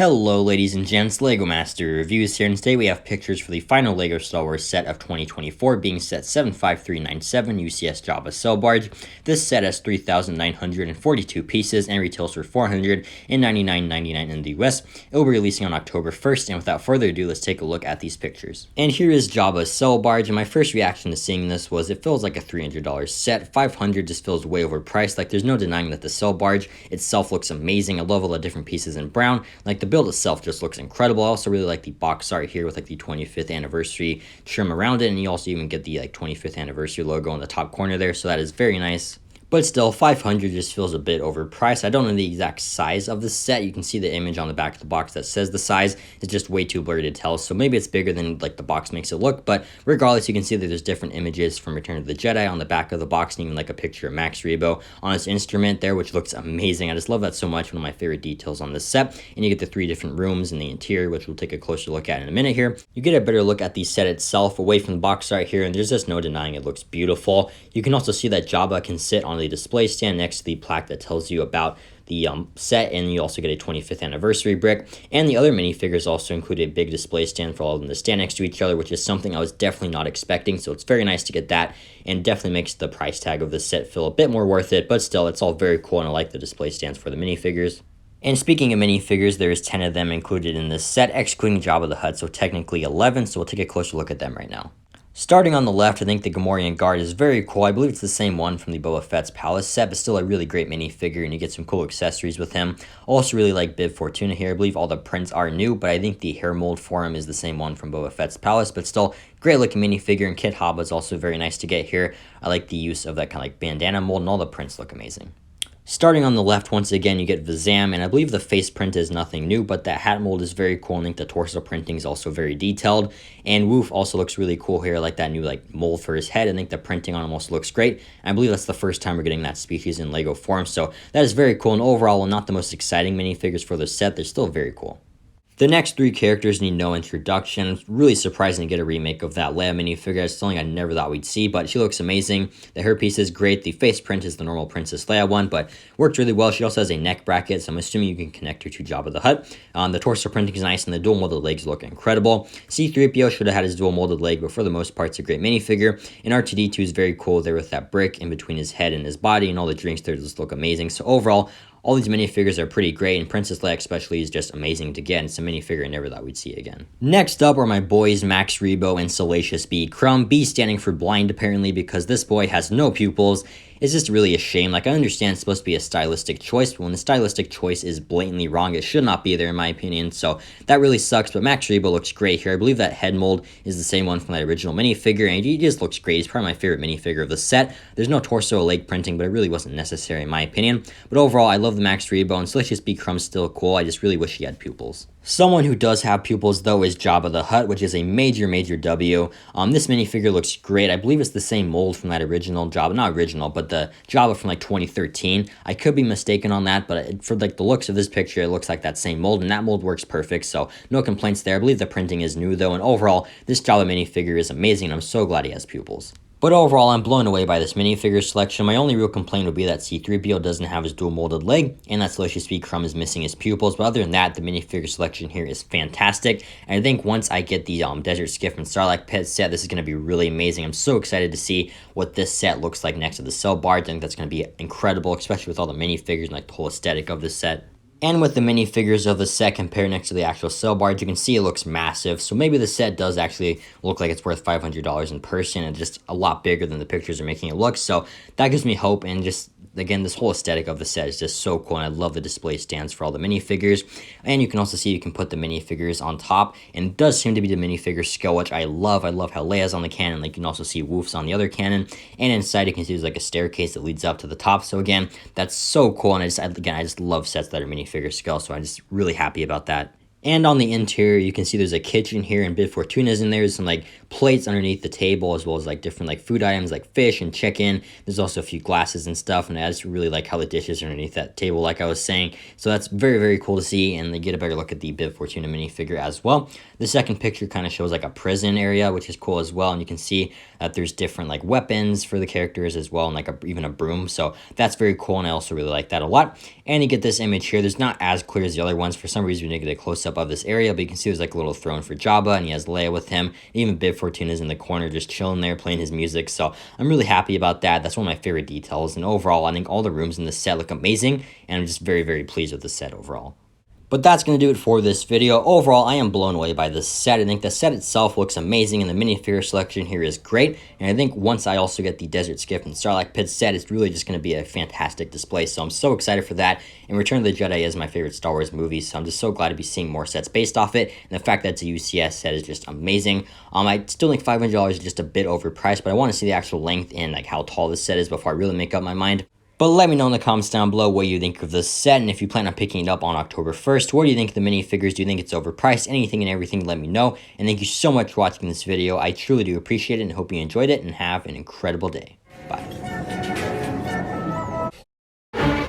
Hello ladies and gents, LEGO Master Reviews here, and today we have pictures for the final LEGO Star Wars set of 2024 being set 75397 UCS Jabba Cell Barge. This set has 3,942 pieces and retails for $499.99 in the US. It will be releasing on October 1st, and without further ado, let's take a look at these pictures. And here is Jabba's Cell Barge, and my first reaction to seeing this was it feels like a $300 set. $500 just feels way overpriced. Like, there's no denying that the Cell Barge itself looks amazing. I love all the different pieces in brown. Like, the build itself just looks incredible. I also really like the box art here with like the 25th anniversary trim around it, and you also even get the 25th anniversary logo in the top corner there, so that is very nice. But still, $500 just feels a bit overpriced. I don't know the exact size of the set. You can see the image on the back of the box that says the size. It's just way too blurry to tell, so maybe it's bigger than like the box makes it look. But regardless, you can see that there's different images from Return of the Jedi on the back of the box, and even like a picture of Max Rebo on his instrument there, which looks amazing. I just love that so much. One of my favorite details on this set. And you get the 3 different rooms in the interior, which we'll take a closer look at in a minute here. You get a better look at the set itself away from the box art here, and there's just no denying it looks beautiful. You can also see that Jabba can sit on the display stand next to the plaque that tells you about the set, and you also get a 25th anniversary brick. And the other minifigures also include a big display stand for all of them to stand next to each other, which is something I was definitely not expecting, so it's very nice to get that, and definitely makes the price tag of the set feel a bit more worth it. But still, it's all very cool, and I like the display stands for the minifigures. And speaking of minifigures, there's 10 of them included in this set, excluding Jabba the Hutt, so technically 11, so we'll take a closer look at them right now. Starting on the left, I think the Gamorrean Guard is very cool. I believe it's the same one from the Boba Fett's Palace set, but still a really great minifigure, and you get some cool accessories with him. Also really like Bib Fortuna here. I believe all the prints are new, but I think the hair mold for him is the same one from Boba Fett's Palace, but still great looking minifigure. And Kit Haba is also very nice to get here. I like the use of that kind of like bandana mold, and all the prints look amazing. Starting on the left, once again, you get Vizam, and I believe the face print is nothing new, but that hat mold is very cool. I think the torso printing is also very detailed, and Woof also looks really cool here, like that new like mold for his head. I think the printing on him also looks great, and I believe that's the first time we're getting that species in LEGO form, so that is very cool. And overall, while not the most exciting minifigures for the set, they're still very cool. The next 3 characters need no introduction. It's really surprising to get a remake of that Leia minifigure. It's something I never thought we'd see, but she looks amazing. The hairpiece is great. The face print is the normal Princess Leia one, but works really well. She also has a neck bracket, so I'm assuming you can connect her to Jabba the Hutt. The torso printing is nice, and the dual molded legs look incredible. C-3PO should have had his dual molded leg, but for the most part, it's a great minifigure. And R2-D2 is very cool there with that brick in between his head and his body, and all the drinks there just look amazing. So overall, all these minifigures are pretty great, and Princess Leia especially is just amazing to get. It's a minifigure I never thought we'd see again. Next up are my boys Max Rebo and Salacious B. Crumb. B standing for blind apparently, because this boy has no pupils. It's just really a shame. Like, I understand it's supposed to be a stylistic choice, but when the stylistic choice is blatantly wrong, it should not be there in my opinion, so that really sucks. But Max Rebo looks great here. I believe that head mold is the same one from that original minifigure, and he just looks great. He's probably my favorite minifigure of the set. There's no torso or leg printing, but it really wasn't necessary in my opinion. But overall, I love the Max Rebo, and Salacious B. Crumb's still cool. I just really wish he had pupils. Someone who does have pupils, though, is Jabba the Hutt, which is a major W. This minifigure looks great. I believe it's the same mold from that original Jabba. Not original, but the Jabba from, like, 2013. I could be mistaken on that, but for, like, the looks of this picture, it looks like that same mold, and that mold works perfect, so no complaints there. I believe the printing is new, though, and overall, this Jabba minifigure is amazing, and I'm so glad he has pupils. But overall, I'm blown away by this minifigure selection. My only real complaint would be that C-3PO doesn't have his dual molded leg, and that Salacious B. Crumb is missing his pupils. But other than that, the minifigure selection here is fantastic. And I think once I get the Desert Skiff and Sarlacc Pit set, this is going to be really amazing. I'm so excited to see what this set looks like next to the Cell Barge. I think that's going to be incredible, especially with all the minifigures and like the whole aesthetic of this set. And with the minifigures of the set compared next to the actual Cell Barge, you can see it looks massive. So maybe the set does actually look like it's worth $500 in person, and just a lot bigger than the pictures are making it look. So that gives me hope, and just, again, this whole aesthetic of the set is just so cool, and I love the display stands for all the minifigures. And you can also see you can put the minifigures on top, and it does seem to be the minifigure scale, which I love. I love how Leia's on the cannon. Like, you can also see Woof's on the other cannon, and inside you can see there's like a staircase that leads up to the top. So again, that's so cool, and I just love sets that are minifigure scale, so I'm just really happy about that. And on the interior, you can see there's a kitchen here and Bib Fortuna's in there. There's some like plates underneath the table, as well as like different like food items like fish and chicken. There's also a few glasses and stuff, and I just really like how the dishes are underneath that table, like I was saying. So that's very, very cool to see, and they get a better look at the Bib Fortuna minifigure as well. The second picture kind of shows like a prison area, which is cool as well, and you can see that there's different like weapons for the characters as well, and like even a broom. So that's very cool, and I also really like that a lot. And you get this image here. There's not as clear as the other ones. For some reason, we didn't get a close-up of this area, but you can see there's like a little throne for Jabba, and he has Leia with him. Even Bib Fortuna's in the corner just chilling there playing his music. So I'm really happy about that. That's one of my favorite details. And overall, I think all the rooms in this set look amazing, and I'm just very, very pleased with the set overall. But that's going to do it for this video. Overall, I am blown away by this set. I think the set itself looks amazing, and the minifigure selection here is great. And I think once I also get the Desert Skiff and Sarlacc Pit set, it's really just going to be a fantastic display. So I'm so excited for that. And Return of the Jedi is my favorite Star Wars movie, so I'm just so glad to be seeing more sets based off it. And the fact that it's a UCS set is just amazing. I still think $500 is just a bit overpriced, but I want to see the actual length and like how tall this set is before I really make up my mind. But let me know in the comments down below what you think of this set, and if you plan on picking it up on October 1st, what do you think of the minifigures? Do you think it's overpriced? Anything and everything, let me know. And thank you so much for watching this video. I truly do appreciate it and hope you enjoyed it, and have an incredible day. Bye.